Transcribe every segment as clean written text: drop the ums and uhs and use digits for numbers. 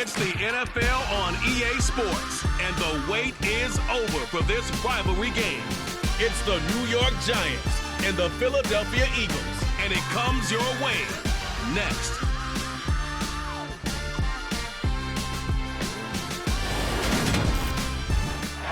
It's the NFL on EA Sports, and the wait is over for this rivalry game. It's the New York Giants and the Philadelphia Eagles, and it comes your way next.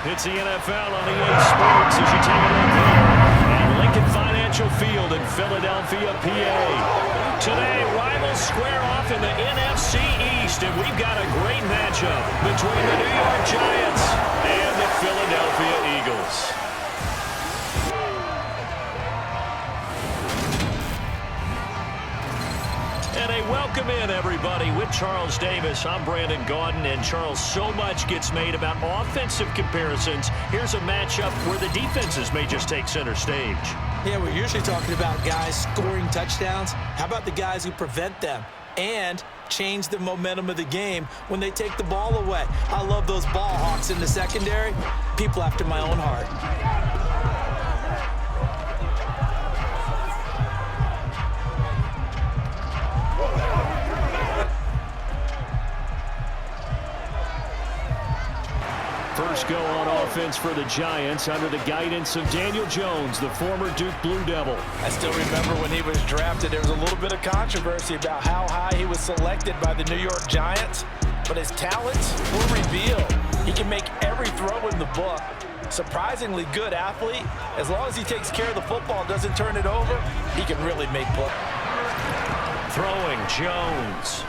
It's the NFL on EA Sports as you take a look here at Lincoln Financial Field in Philadelphia, PA. Today, rivals square off in the NFC East, and we've got a great matchup between the New York Giants and the Philadelphia Eagles. And a welcome in, everybody, with Charles Davis. I'm Brandon Gaudin, and Charles, so much gets made about offensive comparisons. Here's a matchup where the defenses may just take center stage. Yeah, we're usually talking about guys scoring touchdowns. How about the guys who prevent them and change the momentum of the game when they take the ball away? I love those ball hawks in the secondary. People after my own heart. First go on offense for the Giants under the guidance of Daniel Jones, the former Duke Blue Devil. I still remember when he was drafted, there was a little bit of controversy about how high he was selected by the New York Giants, but his talents were revealed. He can make every throw in the book. Surprisingly good athlete. As long as he takes care of the football, doesn't turn it over, he can really make plays. Throwing Jones.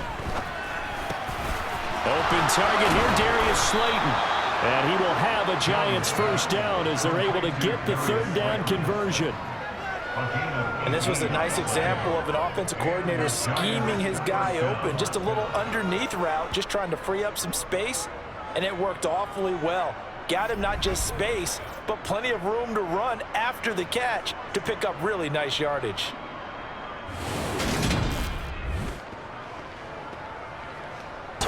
Open target here, Darius Slayton. And he will have a Giants first down as they're able to get the third down conversion. And this was a nice example of an offensive coordinator scheming his guy open. Just a little underneath route, just trying to free up some space. And it worked awfully well. Got him not just space, but plenty of room to run after the catch to pick up really nice yardage.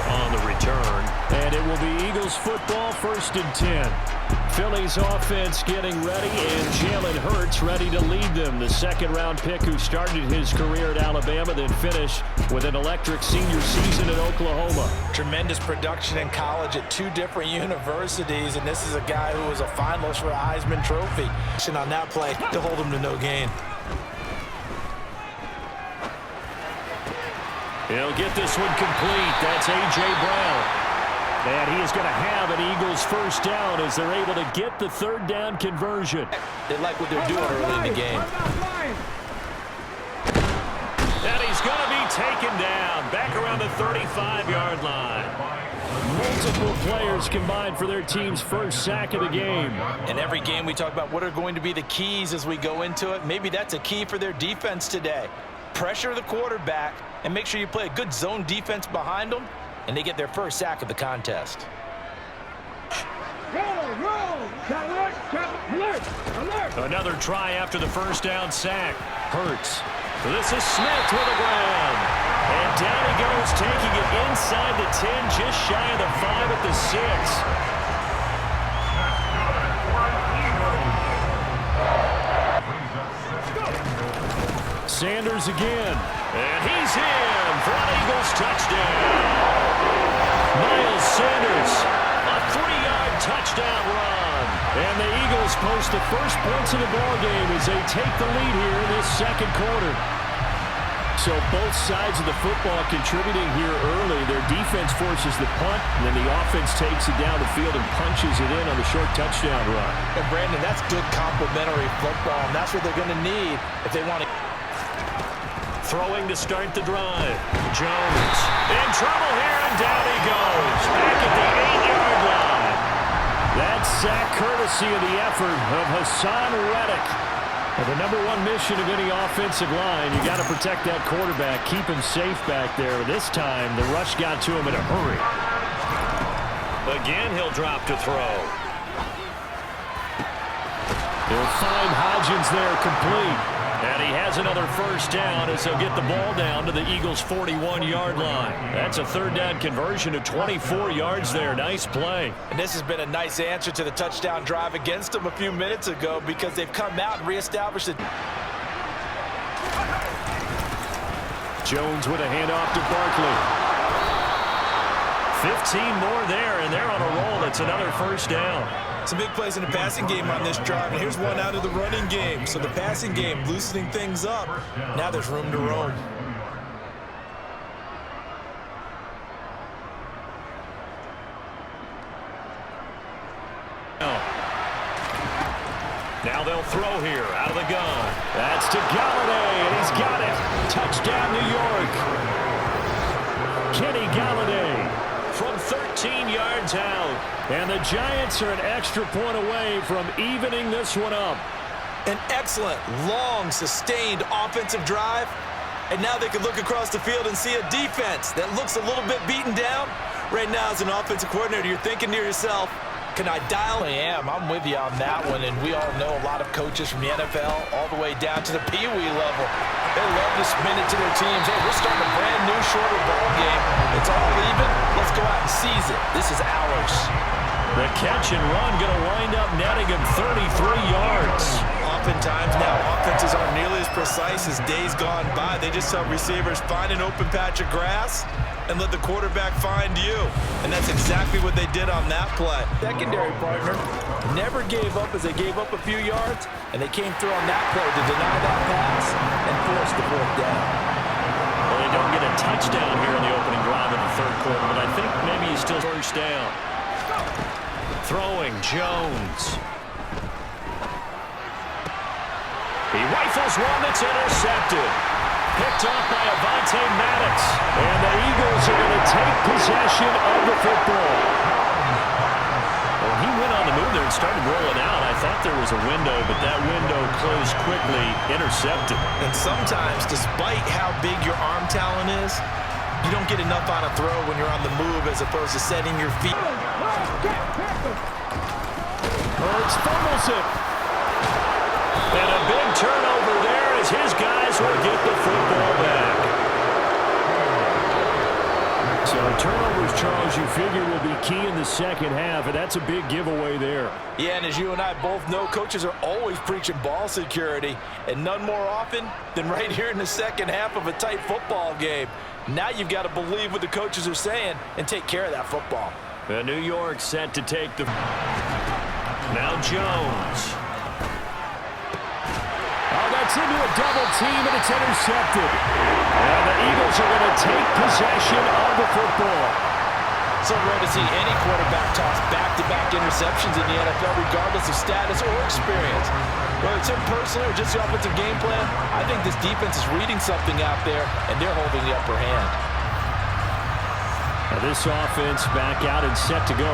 On the return, and it will be Eagles football, 1st and 10. Philly's offense getting ready, and Jalen Hurts ready to lead them. The second-round pick who started his career at Alabama, then finished with an electric senior season at Oklahoma. Tremendous production in college at 2 different universities, and this is a guy who was a finalist for a Heisman Trophy. On that play to hold him to no gain. He'll get this one complete. That's A.J. Brown. And he is going to have an Eagles first down as they're able to get the third down conversion. They like what they're doing early in the game. And he's going to be taken down back around the 35-yard line. Multiple players combined for their team's first sack of the game. In every game we talk about what are going to be the keys as we go into it. Maybe that's a key for their defense today. Pressure the quarterback and make sure you play a good zone defense behind them, and they get their first sack of the contest. Another try after the first down sack. Hurts. This is Smith with the ground. And down he goes, taking it inside the 10, just shy of the 5 at the 6. Sanders again. And he's in for an Eagles touchdown. Miles Sanders, a 3-yard touchdown run. And the Eagles post the first points of the ballgame as they take the lead here in this second quarter. So both sides of the football contributing here early. Their defense forces the punt, and then the offense takes it down the field and punches it in on the short touchdown run. And Brandon, that's good complementary football, and that's what they're going to need if they want to. Throwing to start the drive. Jones in trouble here, and down he goes. Back at the 8-yard line. That sack courtesy of the effort of Hassan Reddick. And the number one mission of any offensive line, you got to protect that quarterback, keep him safe back there. This time, the rush got to him in a hurry. Again, he'll drop to throw. He'll find Hodgins there complete. And he has another first down as they'll get the ball down to the Eagles' 41-yard line. That's a third down conversion of 24 yards there. Nice play. And this has been a nice answer to the touchdown drive against them a few minutes ago because they've come out and reestablished it. Jones with a handoff to Barkley. 15 more there, and they're on a roll. It's another first down. Some big plays in the passing game on this drive, and here's one out of the running game. So the passing game loosening things up. Now there's room to roam. Now they'll throw here out of the gun. That's to Galladay, and he's got it. Touchdown, New York. Kenny Galladay from 13 yards out. And the Giants are an extra point away from evening this one up. An excellent, long, sustained offensive drive. And now they can look across the field and see a defense that looks a little bit beaten down. Right now, as an offensive coordinator, you're thinking to yourself, can I dial? I am. I'm with you on that one. And we all know a lot of coaches from the NFL all the way down to the Pee Wee level. They love to spin it to their teams. Hey, we're starting a brand new, shorter ball game. It's all even. Let's go out and seize it. This is ours. The catch and run going to wind up netting him 33 yards. Oftentimes now, offenses aren't nearly as precise as days gone by. They just help receivers find an open patch of grass and let the quarterback find you. And that's exactly what they did on that play. Secondary partner never gave up as they gave up a few yards, and they came through on that play to deny that pass and force the fourth down. Well, they don't get a touchdown here in the opening drive of the third quarter, but I think maybe he's still first down. Throwing Jones. He rifles one that's intercepted. Picked off by Avonte Maddox. And the Eagles are going to take possession of the football. Well, he went on the move there and started rolling out. I thought there was a window, but that window closed quickly, intercepted. And sometimes, despite how big your arm talent is, you don't get enough on a throw when you're on the move as opposed to setting your feet. Hurts fumbles it. And a big turnover there as his guys will get the football back. So turnovers, Charles, you figure will be key in the second half, and that's a big giveaway there. Yeah, and as you and I both know, coaches are always preaching ball security, and none more often than right here in the second half of a tight football game. Now you've got to believe what the coaches are saying and take care of that football. The New York set to take the... Now Jones. Oh, that's into a double team, and it's intercepted. And the Eagles are going to take possession of the football. So rare to see any quarterback toss back-to-back interceptions in the NFL, regardless of status or experience. Whether it's him personally or just the offensive game plan, I think this defense is reading something out there, and they're holding the upper hand. Now this offense back out and set to go.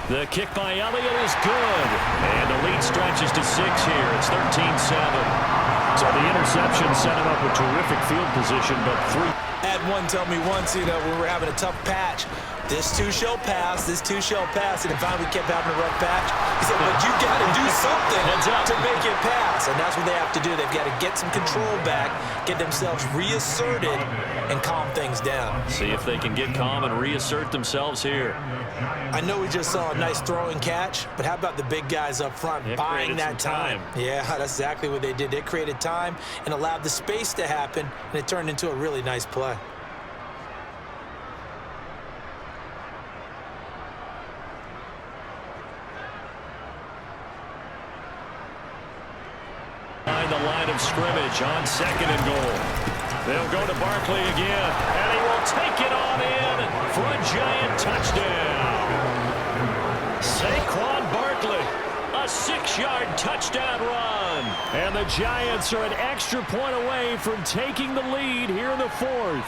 The kick by Elliott is good. And the lead stretches to 6 here. It's 13-7. So the interception set him up with terrific field position, but 3. Had one tell me once, we were having a tough patch. This too shall pass, this too shall pass. And finally we kept having a rough patch. He said, but you got to do something to make it pass. And that's what they have to do. They've got to get some control back, get themselves reasserted, and calm things down. See if they can get calm and reassert themselves here. I know we just saw a nice throwing catch, but how about the big guys up front buying that time? Yeah, that's exactly what they did. They created time and allowed the space to happen, and it turned into a really nice play. Behind the line of scrimmage on 2nd and goal. They'll go to Barkley again, and he will take it on in for a giant touchdown. Saquon Barkley, a 6-yard touchdown run. And the Giants are an extra point away from taking the lead here in the 4th.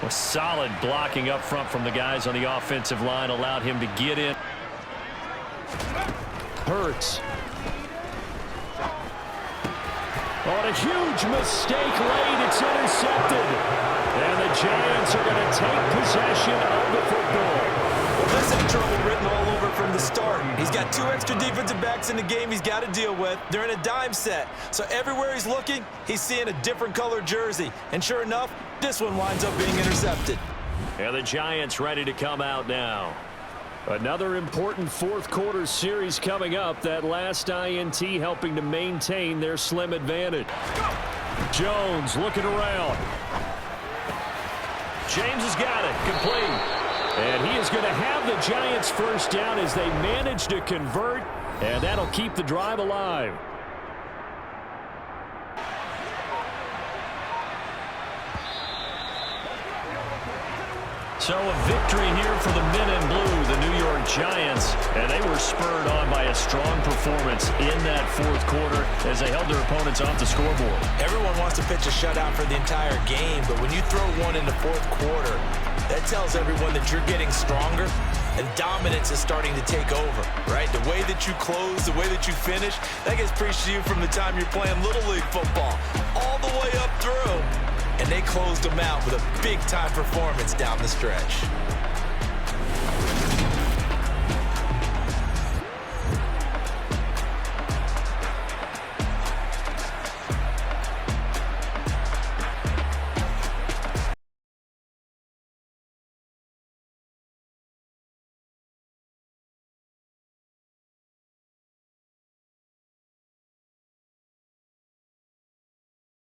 A solid blocking up front from the guys on the offensive line allowed him to get in. Hurts. On a huge mistake late, it's intercepted. And the Giants are going to take possession of the football. Well, this ain't trouble written all over from the start. He's got 2 extra defensive backs in the game he's got to deal with. They're in a dime set. So everywhere he's looking, he's seeing a different color jersey. And sure enough, this one winds up being intercepted. And the Giants ready to come out now. Another important 4th quarter series coming up. That last INT helping to maintain their slim advantage. Jones looking around. James has got it. Complete. And he is going to have the Giants first down as they manage to convert, and that'll keep the drive alive. So a victory here for the men in blue, the New York Giants, and they were spurred on by a strong performance in that fourth quarter as they held their opponents off the scoreboard. Everyone wants to pitch a shutout for the entire game, but when you throw one in the fourth quarter, that tells everyone that you're getting stronger and dominance is starting to take over, right? The way that you close, the way that you finish, that gets preached to you from the time you're playing Little League football all the way up through. And they closed them out with a big-time performance down the stretch.